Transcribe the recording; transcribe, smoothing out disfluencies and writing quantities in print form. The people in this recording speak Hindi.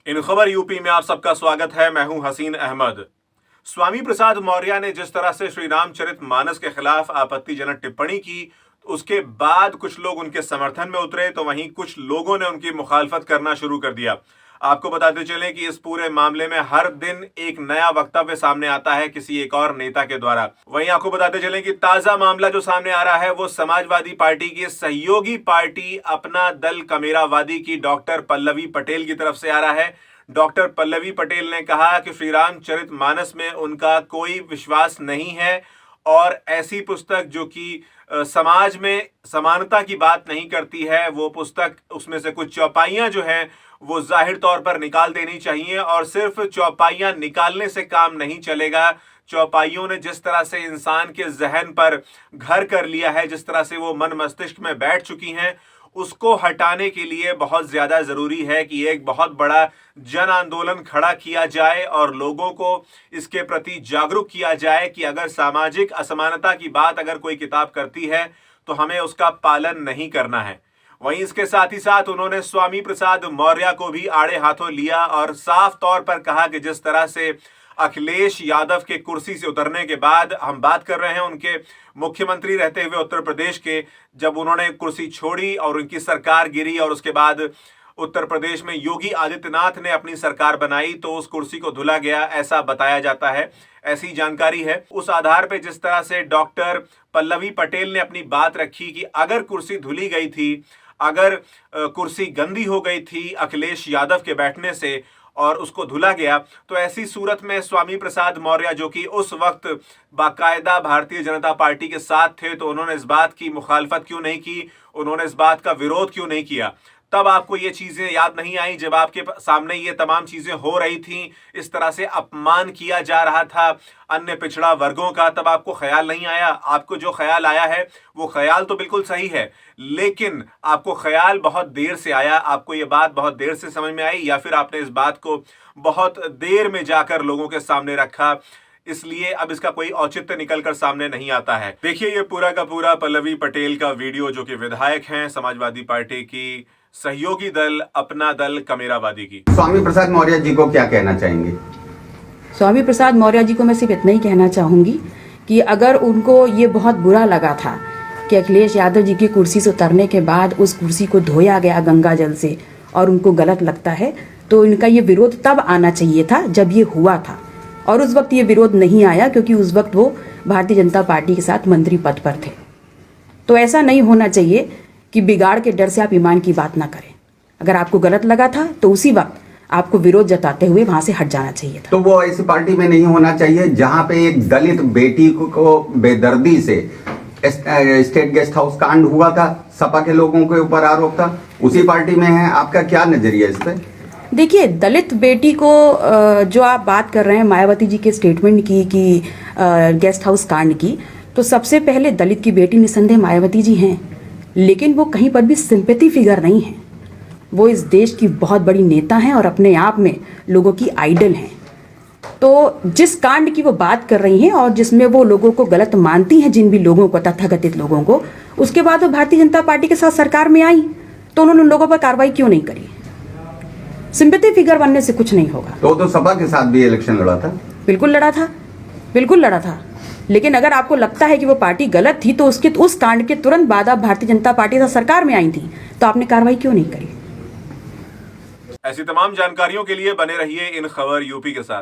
इन खबर यूपी में आप सबका स्वागत है। मैं हूं हसीन अहमद। स्वामी प्रसाद मौर्य ने जिस तरह से श्री रामचरितमानस के खिलाफ आपत्तिजनक टिप्पणी की, उसके बाद कुछ लोग उनके समर्थन में उतरे तो वहीं कुछ लोगों ने उनकी मुखालफत करना शुरू कर दिया। आपको बताते चलें कि इस पूरे मामले में हर दिन एक नया वक्तव्य सामने आता है किसी एक और नेता के द्वारा। वहीं आपको बताते चलें कि ताजा मामला जो सामने आ रहा है वो समाजवादी पार्टी की सहयोगी पार्टी अपना दल कमेरावादी की डॉक्टर पल्लवी पटेल की तरफ से आ रहा है। डॉक्टर पल्लवी पटेल ने कहा कि श्री रामचरितमानस में उनका कोई विश्वास नहीं है और ऐसी पुस्तक जो कि समाज में समानता की बात नहीं करती है, वो पुस्तक, उसमें से कुछ चौपाइयां जो हैं वो जाहिर तौर पर निकाल देनी चाहिए। और सिर्फ चौपाइयां निकालने से काम नहीं चलेगा। चौपाइयों ने जिस तरह से इंसान के जहन पर घर कर लिया है, जिस तरह से वो मन मस्तिष्क में बैठ चुकी हैं, उसको हटाने के लिए बहुत ज्यादा जरूरी है कि एक बहुत बड़ा जन आंदोलन खड़ा किया जाए और लोगों को इसके प्रति जागरूक किया जाए कि अगर सामाजिक असमानता की बात अगर कोई किताब करती है तो हमें उसका पालन नहीं करना है। वहीं इसके साथ ही साथ उन्होंने स्वामी प्रसाद मौर्य को भी आड़े हाथों लिया और साफ तौर पर कहा कि जिस तरह से अखिलेश यादव के कुर्सी से उतरने के बाद, हम बात कर रहे हैं उनके मुख्यमंत्री रहते हुए उत्तर प्रदेश के, जब उन्होंने कुर्सी छोड़ी और उनकी सरकार गिरी और उसके बाद उत्तर प्रदेश में योगी आदित्यनाथ ने अपनी सरकार बनाई तो उस कुर्सी को धुला गया, ऐसा बताया जाता है, ऐसी जानकारी है। उस आधार पर जिस तरह से डॉक्टर पल्लवी पटेल ने अपनी बात रखी कि अगर कुर्सी धुली गई थी, अगर कुर्सी गंदी हो गई थी अखिलेश यादव के बैठने से और उसको धुला गया, तो ऐसी सूरत में स्वामी प्रसाद मौर्य जो कि उस वक्त बाकायदा भारतीय जनता पार्टी के साथ थे, तो उन्होंने इस बात की मुखालफत क्यों नहीं की, उन्होंने इस बात का विरोध क्यों नहीं किया? तब आपको ये चीजें याद नहीं आई जब आपके सामने ये तमाम चीजें हो रही थी, इस तरह से अपमान किया जा रहा था अन्य पिछड़ा वर्गों का, तब आपको ख्याल नहीं आया? आपको जो ख्याल आया है वो ख्याल तो बिल्कुल सही है, लेकिन आपको ख्याल बहुत देर से आया, आपको ये बात बहुत देर से समझ में आई, या फिर आपने इस बात को बहुत देर में जाकर लोगों के सामने रखा, इसलिए अब इसका कोई औचित्य निकलकर सामने नहीं आता है। देखिए ये पूरा का पूरा पल्लवी पटेल का वीडियो, जो कि विधायक हैं समाजवादी पार्टी की सहयोगी दल अपना दल कमेरावादी की। स्वामी प्रसाद मौर्य जी को क्या कहना चाहेंगे? स्वामी प्रसाद मौर्य जी को मैं सिर्फ इतना ही कहना चाहूंगी कि अगर उनको ये बहुत बुरा लगा था कि अखिलेश यादव जी की कुर्सी से उतरने के बाद उस कुर्सी को धोया गया गंगा जल से और उनको गलत लगता है, तो इनका ये विरोध तब आना चाहिए था जब ये हुआ था, और उस वक्त ये विरोध नहीं आया क्योंकि उस वक्त वो भारतीय जनता पार्टी के साथ मंत्री पद पर थे। तो ऐसा नहीं होना चाहिए कि बिगाड़ के डर से आप ईमान की बात ना करें। अगर आपको गलत लगा था तो उसी वक्त आपको विरोध जताते हुए वहां से हट जाना चाहिए था। तो वो ऐसी पार्टी में नहीं होना चाहिए जहां पे एक दलित बेटी को बेदर्दी से स्टेट गेस्ट हाउस कांड हुआ था, सपा के लोगों के ऊपर आरोप था, उसी पार्टी में है। आपका क्या नजरिया इस पे? देखिए, दलित बेटी को जो आप बात कर रहे हैं मायावती जी के स्टेटमेंट की कि गेस्ट हाउस कांड की, तो सबसे पहले दलित की बेटी निसंदेह मायावती जी हैं, लेकिन वो कहीं पर भी सिंपैथी फिगर नहीं है। वो इस देश की बहुत बड़ी नेता हैं और अपने आप में लोगों की आइडल हैं। तो जिस कांड की वो बात कर रही हैं और जिसमें वो लोगों को गलत मानती हैं, जिन भी लोगों को, तथाकथित लोगों को, उसके बाद वो भारतीय जनता पार्टी के साथ सरकार में आई, तो उन्होंने उन लोगों पर कार्रवाई क्यों नहीं करी? सिंपैथी फिगर बनने से कुछ नहीं होगा। तो सपा के साथ भी इलेक्शन लड़ा था? बिल्कुल लड़ा था, बिल्कुल लड़ा था। लेकिन अगर आपको लगता है कि वो पार्टी गलत थी, तो उस कांड के तुरंत बाद आप भारतीय जनता पार्टी से सरकार में आई थी, तो आपने कार्रवाई क्यों नहीं करी? ऐसी तमाम जानकारियों के लिए बने रहिए इन खबर यूपी के साथ।